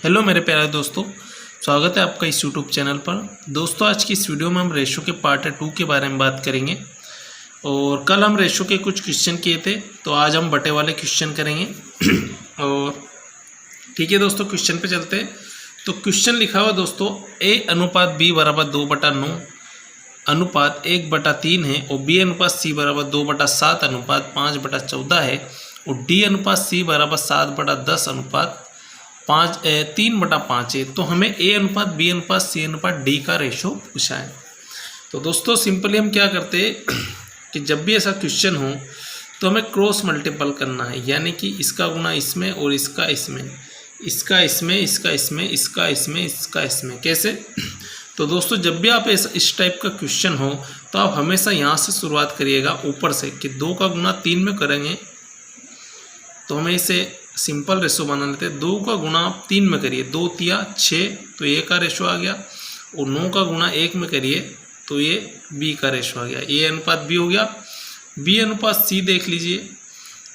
Hello मेरे प्यारे दोस्तों, स्वागत है आपका इस यूट्यूब चैनल पर। दोस्तों आज की इस वीडियो में हम रेशो के पार्ट 2 के बारे में बात करेंगे। और कल हम रेशो के कुछ क्वेश्चन किए थे, तो आज हम बटे वाले क्वेश्चन करेंगे। और ठीक है दोस्तों, क्वेश्चन पे चलते हैं। तो क्वेश्चन लिखा हुआ दोस्तों, A अनुपात B बराबर 2/9 अनुपात 1/3 है और B अनुपात C बराबर 2/7 अनुपात 5/14 है और D अनुपात C बराबर 7/10 अनुपात 3/5 है। तो हमें A अनुपात B अनुपात C अनुपात D का रेशो पूछा है। तो दोस्तों सिंपली हम क्या करते हैं कि जब भी ऐसा क्वेश्चन हो तो हमें क्रॉस मल्टीपल करना है, यानी कि इसका गुना इसमें और इसका इसमें, इसका इसमें, इसका इसमें, इसका इसमें, इसका इसमें। कैसे? तो दोस्तों जब भी आप इस टाइप का क्वेश्चन हो तो आप हमेशा यहाँ से शुरुआत करिएगा ऊपर से, कि 2 का गुना 3 में करेंगे तो हमें इसे सिंपल रेशो बना लेते हैं। 2 का गुना आप 3 में करिए, 2 तिया 6 तो A का रेशो आ गया, और 9 का गुना 1 में करिए तो ये B का रेशो आ गया। A अनुपात B हो गया। B अनुपात C देख लीजिए,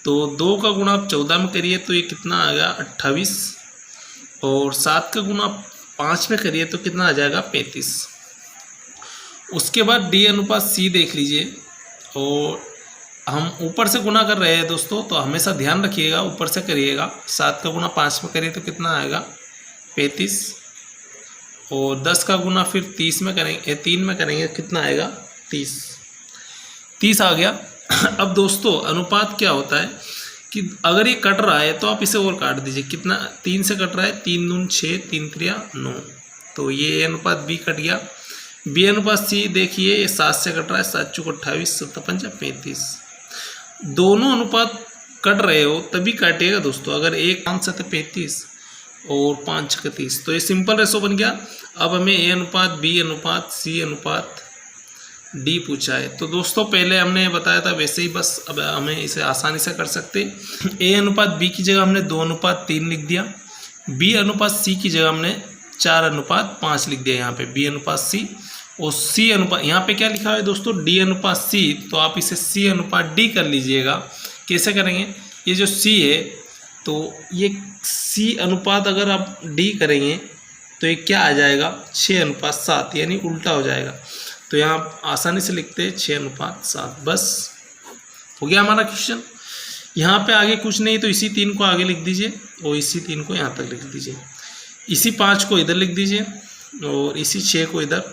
तो 2 का गुना आप 14 में करिए तो ये कितना आ गया 28, और 7 का गुना 5 में करिए तो कितना आ जाएगा 35। उसके बाद D अनुपात C देख लीजिए, और हम ऊपर से गुना कर रहे हैं दोस्तों, तो हमेशा ध्यान रखिएगा ऊपर से करिएगा। 7 का गुना 5 में करिए तो कितना आएगा 35, और 10 का गुना फिर 30 में करेंगे, 3 में करेंगे कितना आएगा 30 आ गया। अब दोस्तों अनुपात क्या होता है कि अगर ये कट रहा है तो आप इसे और काट दीजिए। कितना 3 से कट रहा है, 3 दून 6, 3 त्रिया 9, तो ये अनुपात B कट गया। B अनुपात C देखिए, ये 7 से कट रहा है, 7 चौक 28, 7 पंजा 35। दोनों अनुपात कट रहे हो तभी काटिएगा दोस्तों। अगर एक 5 से 35 और 5 छक 30, तो ये सिंपल रेशो बन गया। अब हमें A अनुपात B अनुपात C अनुपात D पूछा है। तो दोस्तों पहले हमने बताया था वैसे ही, बस अब हमें इसे आसानी से कर सकते। A अनुपात B की जगह हमने 2 अनुपात 3 लिख दिया, B अनुपात C की जगह हमने 4 अनुपात 5 लिख दिया। यहाँ पे B अनुपात C और C अनुपात, यहाँ पे क्या लिखा है दोस्तों D अनुपात C, तो आप इसे C अनुपात D कर लीजिएगा। कैसे करेंगे? ये जो C है तो ये C अनुपात अगर आप D करेंगे तो ये क्या आ जाएगा 6 अनुपात 7, यानी उल्टा हो जाएगा। तो यहाँ आप आसानी से लिखते हैं 6 अनुपात 7। बस हो गया हमारा क्वेश्चन। यहाँ पे आगे कुछ नहीं, तो इसी 3 को आगे लिख दीजिए और इसी 3 को यहाँ तक लिख दीजिए, इसी 5 को इधर लिख दीजिए और इसी 6 को इधर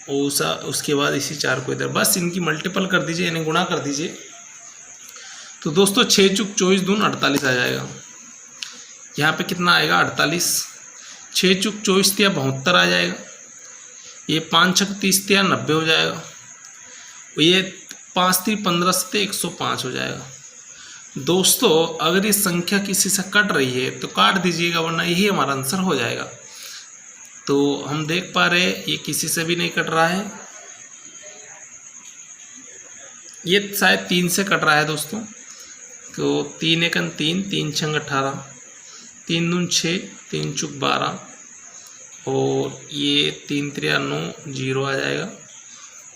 और उसके बाद इसी 4 को इधर। बस इनकी मल्टीपल कर दीजिए, यानी गुणा कर दीजिए। तो दोस्तों 6 चुक 24 दून 48 आ जाएगा। यहाँ पे कितना आएगा 48, 6 चुक 24 तिया 72 आ जाएगा। ये 5 छक 30 तिया 90 हो जाएगा। ये 5 3 15 से 105 हो जाएगा। दोस्तों अगर ये संख्या किसी से कट रही है तो काट दीजिएगा, वरना यही हमारा आंसर हो जाएगा। तो हम देख पा रहे हैं ये किसी से भी नहीं कट रहा है, ये शायद 3 से कट रहा है दोस्तों। तो 3 एकन 3, 3 छंग 18, 3 दून 6, 3 चुक 12, और ये 3 त्रिया 9 0 आ जाएगा,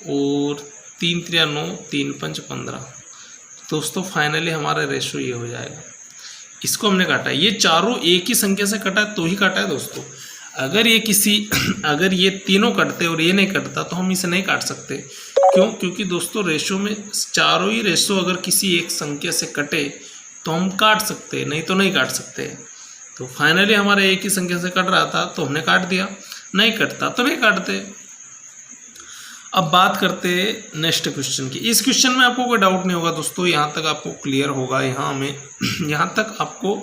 और 3 त्रिया 9, 3 पंच 15। दोस्तों फाइनली हमारा रेशो ये हो जाएगा। इसको हमने काटा है, ये चारों एक ही संख्या से कटा है तो ही काटा है दोस्तों। अगर ये तीनों कटते और ये नहीं कटता तो हम इसे नहीं काट सकते। क्यों? क्योंकि दोस्तों रेशो में चारों ही रेशो अगर किसी एक संख्या से कटे तो हम काट सकते हैं, नहीं तो नहीं काट सकते। तो फाइनली हमारा एक ही संख्या से कट रहा था तो हमने काट दिया, नहीं कटता तो नहीं काटते। अब बात करते हैं नेक्स्ट क्वेश्चन की। इस क्वेश्चन में आपको कोई डाउट नहीं होगा दोस्तों, यहाँ तक आपको क्लियर होगा। यहाँ तक आपको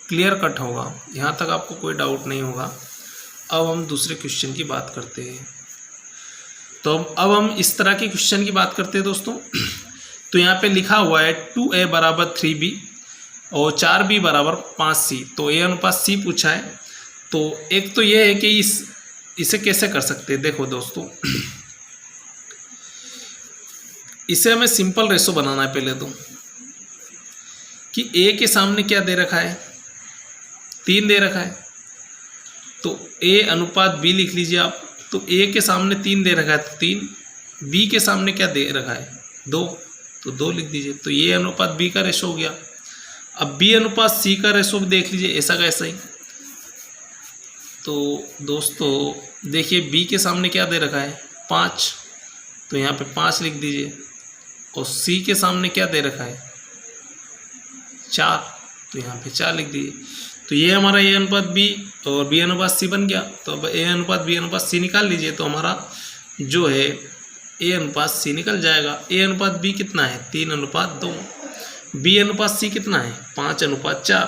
क्लियर कट होगा, यहाँ तक आपको कोई डाउट नहीं होगा। अब हम दूसरे क्वेश्चन की बात करते हैं। तो अब हम इस तरह के क्वेश्चन की बात करते हैं दोस्तों। तो यहाँ पे लिखा हुआ है 2A बराबर 3B और 4B बराबर 5C। तो A अनुपात C पूछा है। तो एक तो ये है कि इसे कैसे कर सकते हैं। देखो दोस्तों, इसे हमें सिंपल रेशो बनाना है पहले तो, कि A के सामने क्या दे रखा है 3 दे रखा है, तो A अनुपात B लिख लीजिए आप। तो A के सामने 3 दे रखा है तो 3, B के सामने क्या दे रखा है 2, तो 2 लिख दीजिए। तो ये अनुपात B का रेशो हो गया। अब बी अनुपात सी का रेशो भी देख लीजिए, ऐसा का ऐसा ही। तो दोस्तों देखिए बी के सामने क्या दे रखा है 5, तो यहाँ पे 5 लिख दीजिए, और सी के सामने क्या दे रखा है 4, तो यहाँ पे 4 लिख दीजिए। तो ये हमारा ए अनुपात बी और बी अनुपात सी बन गया। तो अब ए अनुपात बी अनुपात सी निकाल लीजिए, तो हमारा जो है ए अनुपात सी निकल जाएगा। ए अनुपात बी कितना है 3:2, बी अनुपात सी कितना है 5:4।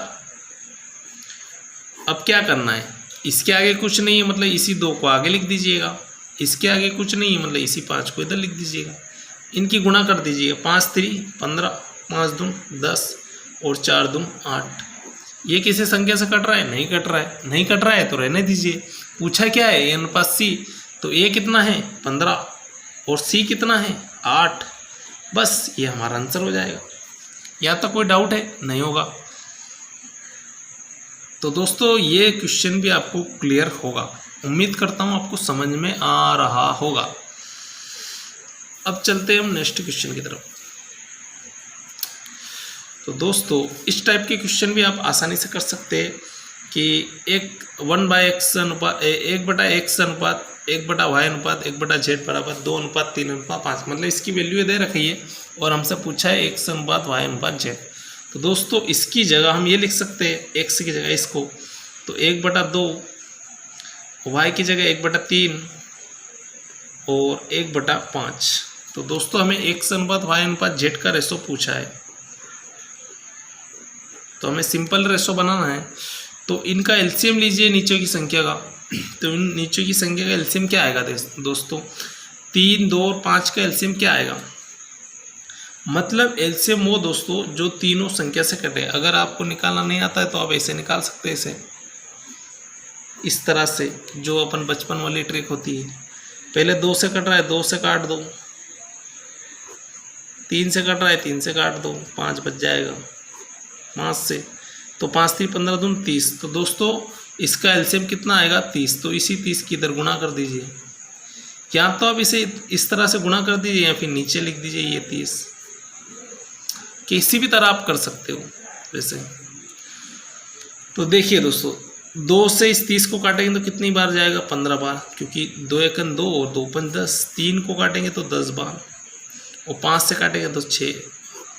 अब क्या करना है, इसके आगे कुछ नहीं है मतलब इसी 2 को आगे लिख दीजिएगा, इसके आगे कुछ नहीं है मतलब इसी 5 को इधर लिख दीजिएगा। इनकी गुणा कर दीजिएगा, 5 3 15, 5 दून 10 और 4 दून 8। ये किसी संख्या से कट रहा है? नहीं कट रहा है। नहीं कट रहा है तो रहने दीजिए। पूछा क्या है ए अनुपात सी, तो ए कितना है 15 और सी कितना है 8, बस ये हमारा आंसर हो जाएगा। या तो कोई डाउट है? नहीं होगा। तो दोस्तों ये क्वेश्चन भी आपको क्लियर होगा, उम्मीद करता हूँ आपको समझ में आ रहा होगा। अब चलते हैं हम नेक्स्ट क्वेश्चन की तरफ। तो दोस्तों इस टाइप के क्वेश्चन भी आप आसानी से कर सकते हैं कि 1/x अनुपात 1/x अनुपात 1/y अनुपात 1/z बराबर 2:3:5, मतलब इसकी वैल्यू दे रखी है और हमसे पूछा है x अनुपात y अनुपात z। तो दोस्तों इसकी जगह हम ये लिख सकते हैं, x की जगह इसको, तो 1/2, y की जगह 1/3 और 1/5। तो दोस्तों हमें x अनुपात y अनुपात z का रेशो पूछा है, तो हमें सिंपल रेशो बनाना है। तो इनका एलसीएम लीजिए नीचे की संख्या का। तो नीचे की संख्या का एलसीएम क्या आएगा दोस्तों, 3, 2 और 5 का एलसीएम क्या आएगा, मतलब एलसीएम वो दोस्तों जो तीनों संख्या से कटे। अगर आपको निकालना नहीं आता है तो आप ऐसे निकाल सकते हैं, इसे इस तरह से, जो अपन बचपन वाली ट्रिक होती है। पहले 2 से कट रहा है 2 से काट दो, 3 से कट रहा है 3 से काट दो, 5 बच जाएगा 5 से, तो 5 3 15 दून 30। तो दोस्तों इसका एलसीएम कितना आएगा 30। तो इसी 30 की इधर गुणा कर दीजिए, या तो आप इसे इस तरह से गुणा कर दीजिए या फिर नीचे लिख दीजिए ये 30, किसी भी तरह आप कर सकते हो वैसे। तो देखिए दोस्तों 2 से इस 30 को काटेंगे तो कितनी बार जाएगा 15 बार, क्योंकि 2 एकन 2 और 2 5 10, 3 को काटेंगे तो 10 बार और 5 से काटेंगे तो 6।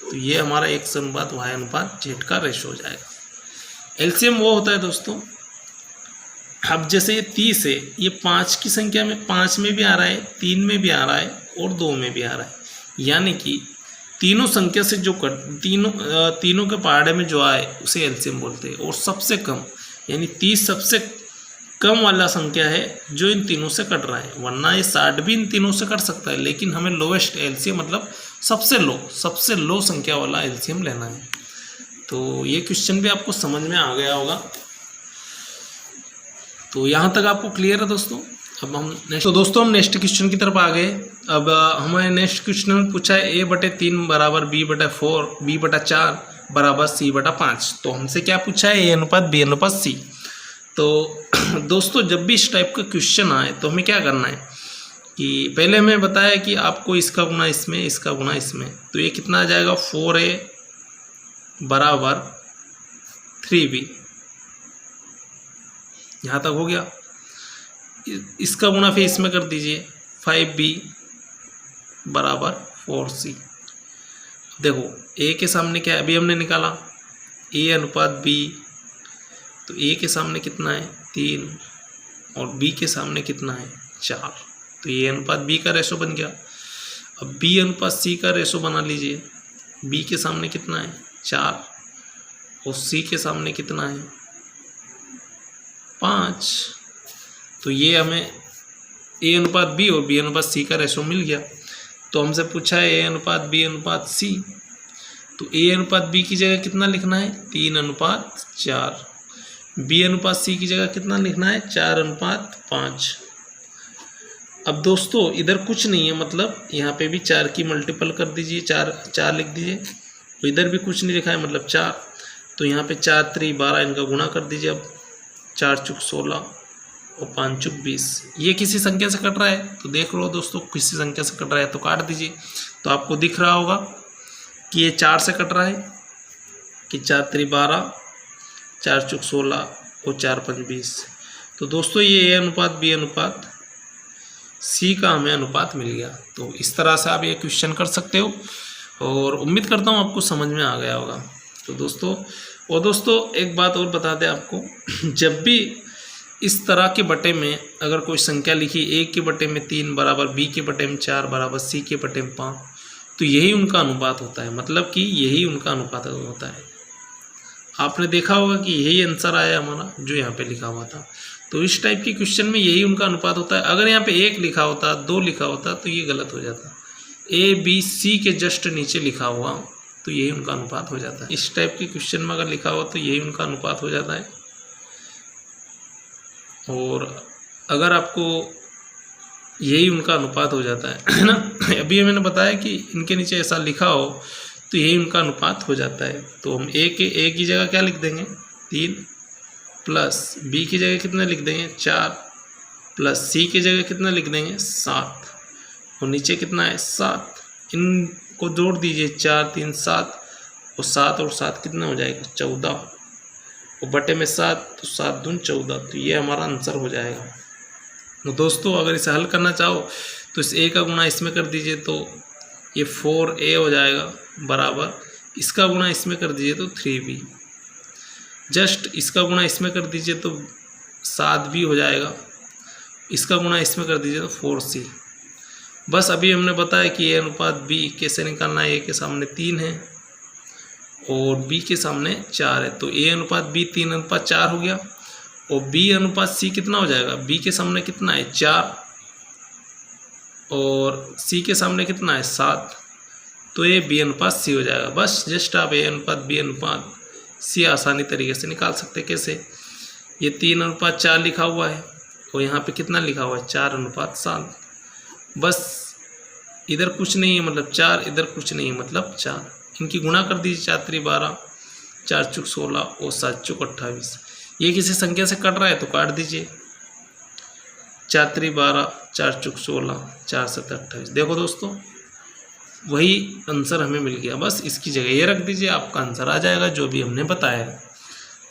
तो ये हमारा x अनुपात y अनुपात z का रेशो हो जाएगा। एलसीएम वो होता है दोस्तों, अब जैसे ये 30 है, ये 5 की संख्या में 5 में भी आ रहा है, 3 में भी आ रहा है और 2 में भी आ रहा है, यानी कि तीनों संख्या से जो तीनों के पहाड़े में जो आए उसे एलसीएम बोलते हैं। और सबसे कम यानी 30 सबसे कम वाला संख्या है जो इन तीनों से कट रहा है, वरना ये 60 भी इन तीनों से कट सकता है, लेकिन हमें लोएस्ट एलसीएम मतलब सबसे लो संख्या वाला एलसीएम लेना है। तो ये क्वेश्चन भी आपको समझ में आ गया होगा। तो यहाँ तक आपको क्लियर है दोस्तों। अब हम नेक्स्ट, तो दोस्तों हम नेक्स्ट क्वेश्चन की तरफ आ गए। अब हमें नेक्स्ट क्वेश्चन में पूछा है a/3 बराबर b/4 b/4 बराबर c/5। तो हमसे क्या पूछा है, a अनुपात b अनुपात c। तो दोस्तों जब भी इस टाइप का क्वेश्चन आए तो हमें क्या करना है कि पहले हमें बताया कि आपको इसका गुना इसमें, इसका गुना इसमें, तो ये कितना आ जाएगा 4a बराबर 3b। यहाँ तक हो गया। इसका गुना फिर इसमें कर दीजिए, 5b बराबर 4c। देखो a के सामने क्या है, अभी हमने निकाला a अनुपात b, तो a के सामने कितना है 3 और b के सामने कितना है 4, तो a अनुपात b का रेशो बन गया। अब b अनुपात c का रेशो बना लीजिए, b के सामने कितना है 4 और c के सामने कितना है 5, तो ये हमें a अनुपात b और b अनुपात c का रेशो मिल गया। तो हमसे पूछा है a अनुपात b अनुपात c, तो a अनुपात b की जगह कितना लिखना है 3:4, b अनुपात c की जगह कितना लिखना है 4:5। अब दोस्तों इधर कुछ नहीं है, मतलब यहाँ पे भी 4 की मल्टीपल कर दीजिए, 4 लिख दीजिए, तो इधर भी कुछ नहीं लिखा है मतलब 4, तो यहाँ पे 4 3 12 इनका गुणा कर दीजिए। अब 4 चुक 16 और 5 चुक 20, ये किसी संख्या से कट रहा है, तो देख लो दोस्तों किसी संख्या से कट रहा है तो काट दीजिए। तो आपको दिख रहा होगा कि ये 4 से कट रहा है, कि 4 3 12, 4 चौक 16 और 4 5 20। तो दोस्तों ये ए अनुपात बी अनुपात सी का हमें अनुपात मिल गया। तो इस तरह से आप ये क्वेश्चन कर सकते हो और उम्मीद करता हूँ आपको समझ में आ गया होगा। तो दोस्तों एक बात और बता दें आपको, जब भी इस तरह के बटे में अगर कोई संख्या लिखी ए के बटे में 3 बराबर बी के बटे में 4 बराबर सी के बटे में 5, तो यही उनका अनुपात होता है, मतलब कि यही उनका अनुपात होता है। आपने देखा होगा कि यही आंसर आया हमारा जो यहाँ पे लिखा हुआ था। तो इस टाइप के क्वेश्चन में यही उनका अनुपात होता है। अगर यहाँ पे 1 लिखा होता, 2 लिखा होता तो ये गलत हो जाता। ए बी सी के जस्ट नीचे लिखा हुआ तो यही उनका अनुपात हो जाता है। इस टाइप के क्वेश्चन में अगर लिखा हो तो यही उनका अनुपात हो जाता है। और अगर आपको यही उनका अनुपात हो जाता है ना, अभी मैंने बताया कि इनके नीचे ऐसा लिखा हो तो यही उनका अनुपात हो जाता है। तो हम ए की जगह क्या लिख देंगे 3 प्लस बी की जगह कितना लिख देंगे 4 प्लस सी की जगह कितना लिख देंगे 7 और नीचे कितना है 7। इनको जोड़ दीजिए 4 3 7 और 7 और 7 कितना हो जाएगा 14 और बटे में 7 तो 7 दून 14। तो ये हमारा आंसर हो जाएगा। तो दोस्तों अगर इसे हल करना चाहो तो इस ए का गुणा इसमें कर दीजिए तो ये 4a हो जाएगा बराबर इसका गुणा इसमें कर दीजिए तो 3b, जस्ट इसका गुणा इसमें कर दीजिए तो 7b हो जाएगा, इसका गुणा इसमें कर दीजिए तो 4c। बस अभी हमने बताया कि ए अनुपात बी कैसे निकालना है। ए के सामने 3 है और बी के सामने 4 है, तो ए अनुपात बी 3 अनुपात 4 हो गया और बी अनुपात सी कितना हो जाएगा, बी के सामने कितना है 4 और सी के सामने कितना है 7, तो ये बी अनुपात सी हो जाएगा। बस जस्ट आप ए अनुपात बी अनुपात सी आसानी तरीके से निकाल सकते हैं। कैसे, ये 3 अनुपात 4 लिखा हुआ है और यहाँ पे कितना लिखा हुआ है 4 अनुपात 7। बस इधर कुछ नहीं है मतलब 4, इधर कुछ नहीं है मतलब 4। इनकी गुणा कर दीजिए 4 3 12, 4 चौक 16 और 7 चौक 28। ये किसी संख्या से कट रहा है तो काट दीजिए 4 3 12, 4 चौक 16, 4 7 28। देखो दोस्तों वही आंसर हमें मिल गया। बस इसकी जगह ये रख दीजिए, आपका आंसर आ जाएगा जो भी हमने बताया है।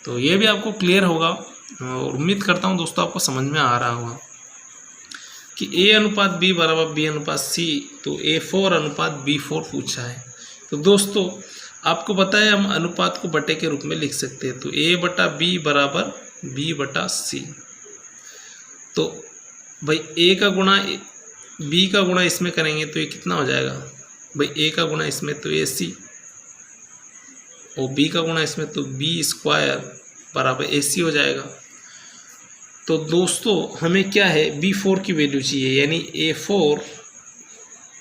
तो ये भी आपको क्लियर होगा और उम्मीद करता हूँ दोस्तों आपको समझ में आ रहा होगा कि ए अनुपात बी बराबर बी अनुपात सी, तो A4 अनुपात B4 पूछा है। तो दोस्तों आपको पता है हम अनुपात को बटे के रूप में लिख सकते हैं। तो A बटा B बराबर B बटा C। तो भाई A का गुणा B का गुणा इसमें करेंगे तो ये कितना हो जाएगा भाई, A का गुणा इसमें तो AC और B का गुणा इसमें तो B² बराबर AC हो जाएगा। तो दोस्तों हमें क्या है B4 की वैल्यू चाहिए, यानी A4,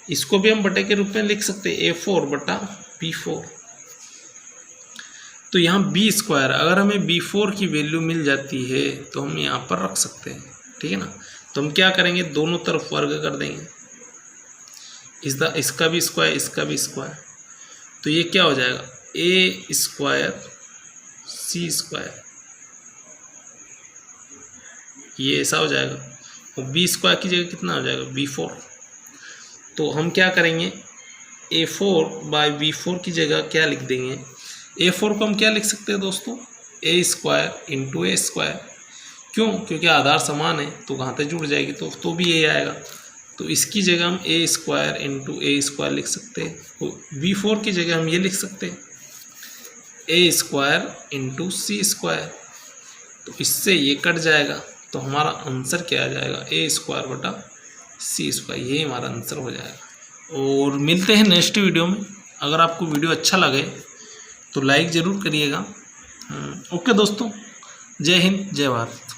इसको भी हम बटे के रूप में लिख सकते हैं A4 बटा B4। तो यहाँ B², अगर हमें B4 की वैल्यू मिल जाती है तो हम यहाँ पर रख सकते हैं, ठीक है ना। तो हम क्या करेंगे, दोनों तरफ वर्ग कर देंगे, इसका भी स्क्वायर इसका भी स्क्वायर, तो ये क्या हो जाएगा A² C², ये ऐसा हो जाएगा और B² की जगह कितना हो जाएगा B4। तो हम क्या करेंगे A4 बाय B4 की जगह क्या लिख देंगे, A4 को हम क्या लिख सकते हैं दोस्तों A² इंटू A²। क्यों, क्योंकि आधार समान है तो कहाँ तक जुड़ जाएगी तो भी ये आएगा। तो इसकी जगह हम A² इंटू A² लिख सकते हैं। तो B4 की जगह हम ये लिख सकते हैं A² इंटू C²। तो इससे ये कट जाएगा तो हमारा आंसर क्या आ जाएगा A² बटा C²। यही हमारा आंसर हो जाएगा। और मिलते हैं नेक्स्ट वीडियो में। अगर आपको वीडियो अच्छा लगे तो लाइक ज़रूर करिएगा। ओके दोस्तों, जय हिंद जय भारत।